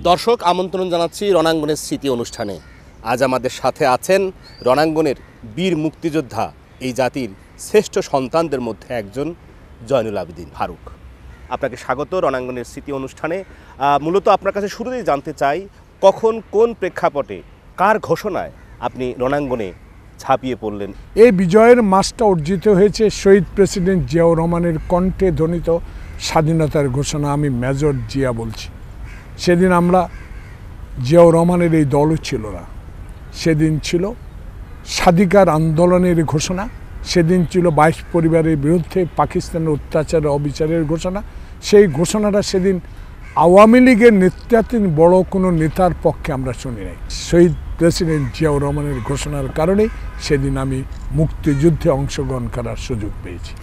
দর্শক আমন্ত্রণ জানাচ্ছি রণাঙ্গনের স্মৃতি অনুষ্ঠানে। আজ আমাদের সাথে আছেন রণাঙ্গনের বীর মুক্তিযোদ্ধা, এই জাতির শ্রেষ্ঠ সন্তানদের মধ্যে একজন জয়নুল আবেদিন ফারুক। আপনাকে স্বাগত রণাঙ্গনের স্মৃতি অনুষ্ঠানে। মূলত আপনার কাছে শুরুতেই জানতে চাই, কখন কোন প্রেক্ষাপটে কার ঘোষণায় আপনি রণাঙ্গনে ঝাঁপিয়ে পড়লেন? এই বিজয়ের মাসটা অর্জিত হয়েছে শহীদ প্রেসিডেন্ট জিয়াউর রহমানের কণ্ঠে ধ্বনিত স্বাধীনতার ঘোষণা। আমি মেজর জিয়া বলছি। সেদিন আমরা জিয়াউর রহমানের এই দলও ছিল না, সেদিন ছিল স্বাধিকার আন্দোলনের ঘোষণা, সেদিন ছিল 22 পরিবারের বিরুদ্ধে পাকিস্তানের অত্যাচারের অবিচারের ঘোষণা। সেই ঘোষণাটা সেদিন আওয়ামী লীগের নেতৃত্বাধীন বড় কোনো নেতার পক্ষে আমরা শুনি নাই। শহীদ প্রেসিডেন্ট জিয়াউর রহমানের ঘোষণার কারণেই সেদিন আমি মুক্তিযুদ্ধে অংশগ্রহণ করার সুযোগ পেয়েছি।